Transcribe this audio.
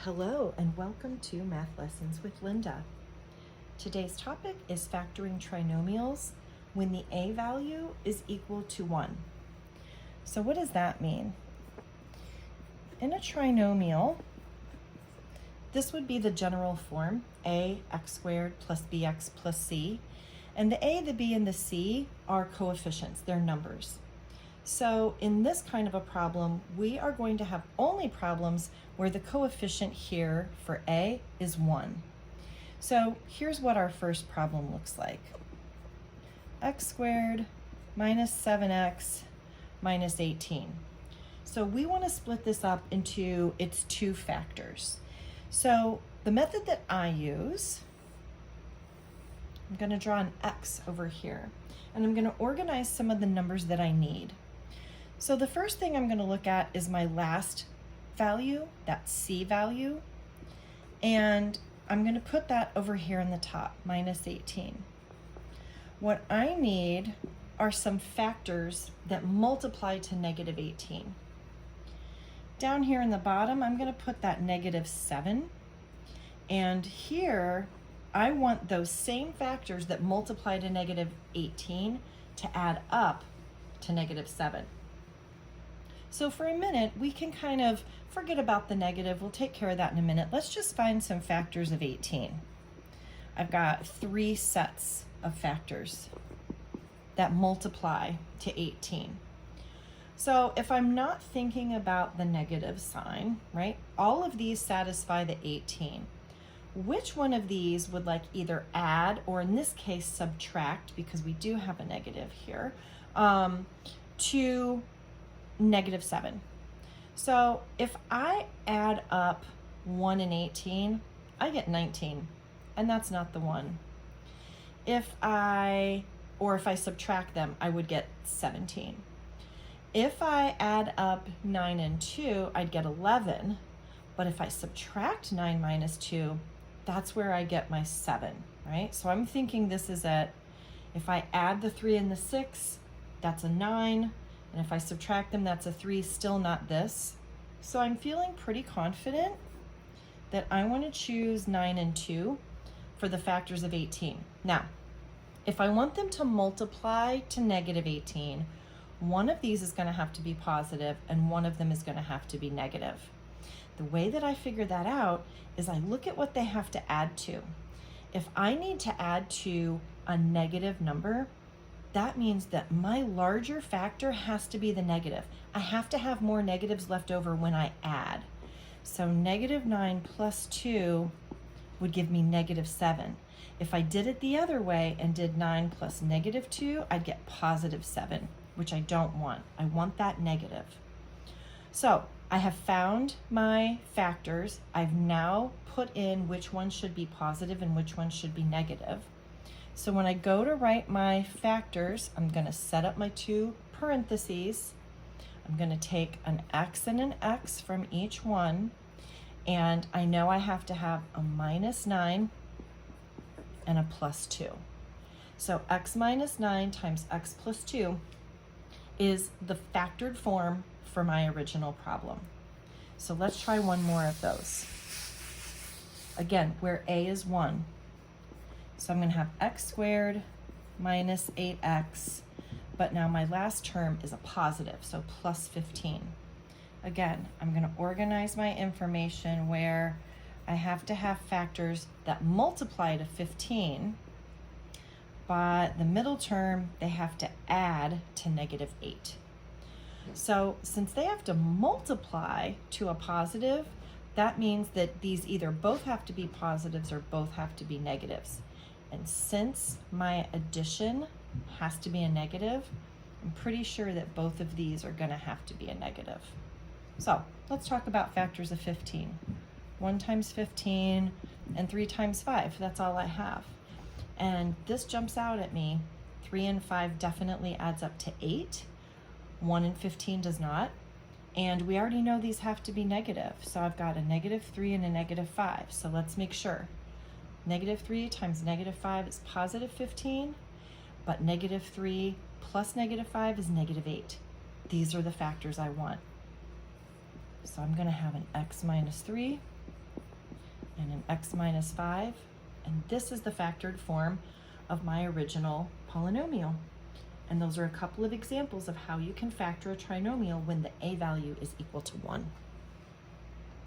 Hello and welcome to Math Lessons with Linda. Today's topic is factoring trinomials when the a value is equal to 1. So what does that mean? In a trinomial, this would be the general form, a x squared plus bx plus c, and the a, the b, and the c are coefficients, they're numbers. So in this kind of a problem, we are going to have only problems where the coefficient here for a is 1. So here's what our first problem looks like. X squared minus 7x minus 18. So we want to split this up into its two factors. So the method that I use, I'm going to draw an X over here, and I'm going to organize some of the numbers that I need. So the first thing I'm going to look at is my last value, that C value, and I'm going to put that over here in the top, minus 18. What I need are some factors that multiply to negative 18. Down here in the bottom, I'm going to put that negative 7, and here I want those same factors that multiply to negative 18 to add up to negative 7. So for a minute, we can kind of forget about the negative. We'll take care of that in a minute. Let's just find some factors of 18. I've got 3 sets of factors that multiply to 18. So if I'm not thinking about the negative sign, right, all of these satisfy the 18. Which one of these would like either add, or in this case subtract, because we do have a negative here, to negative 7. So if I add up 1 and 18, I get 19, and that's not the one. If I subtract them, I would get 17. If I add up 9 and 2, I'd get 11, but if I subtract 9 minus 2, that's where I get my 7, right? So I'm thinking this is if I add the 3 and the 6, that's a 9, and if I subtract them, that's a 3, still not this. So I'm feeling pretty confident that I want to choose 9 and 2 for the factors of 18. Now, if I want them to multiply to negative 18, one of these is going to have to be positive and one of them is going to have to be negative. The way that I figure that out is I look at what they have to add to. If I need to add to a negative number, that means that my larger factor has to be the negative. I have to have more negatives left over when I add. So negative 9 plus 2 would give me negative 7. If I did it the other way and did 9 plus negative 2, I'd get positive 7, which I don't want. I want that negative. So I have found my factors. I've now put in which one should be positive and which one should be negative. So when I go to write my factors, I'm going to set up my 2 parentheses. I'm going to take an x and an x from each one, and I know I have to have a minus 9 and a plus 2. So x minus 9 times x plus 2 is the factored form for my original problem. So let's try one more of those. Again, where a is 1. So I'm going to have x squared minus 8x, but now my last term is a positive, so plus 15. Again, I'm going to organize my information where I have to have factors that multiply to 15, but the middle term, they have to add to negative 8. So since they have to multiply to a positive, that means that these either both have to be positives or both have to be negatives. And since my addition has to be a negative, I'm pretty sure that both of these are going to have to be a negative. So let's talk about factors of 15. 1 times 15 and 3 times 5, that's all I have. And this jumps out at me. 3 and 5 definitely adds up to 8. 1 and 15 does not. And we already know these have to be negative. So I've got a negative 3 and a negative 5. So let's make sure. Negative 3 times negative 5 is positive 15, but negative 3 plus negative 5 is negative 8. These are the factors I want. So I'm going to have an x minus 3 and an x minus 5. And this is the factored form of my original polynomial. And those are a couple of examples of how you can factor a trinomial when the a value is equal to 1.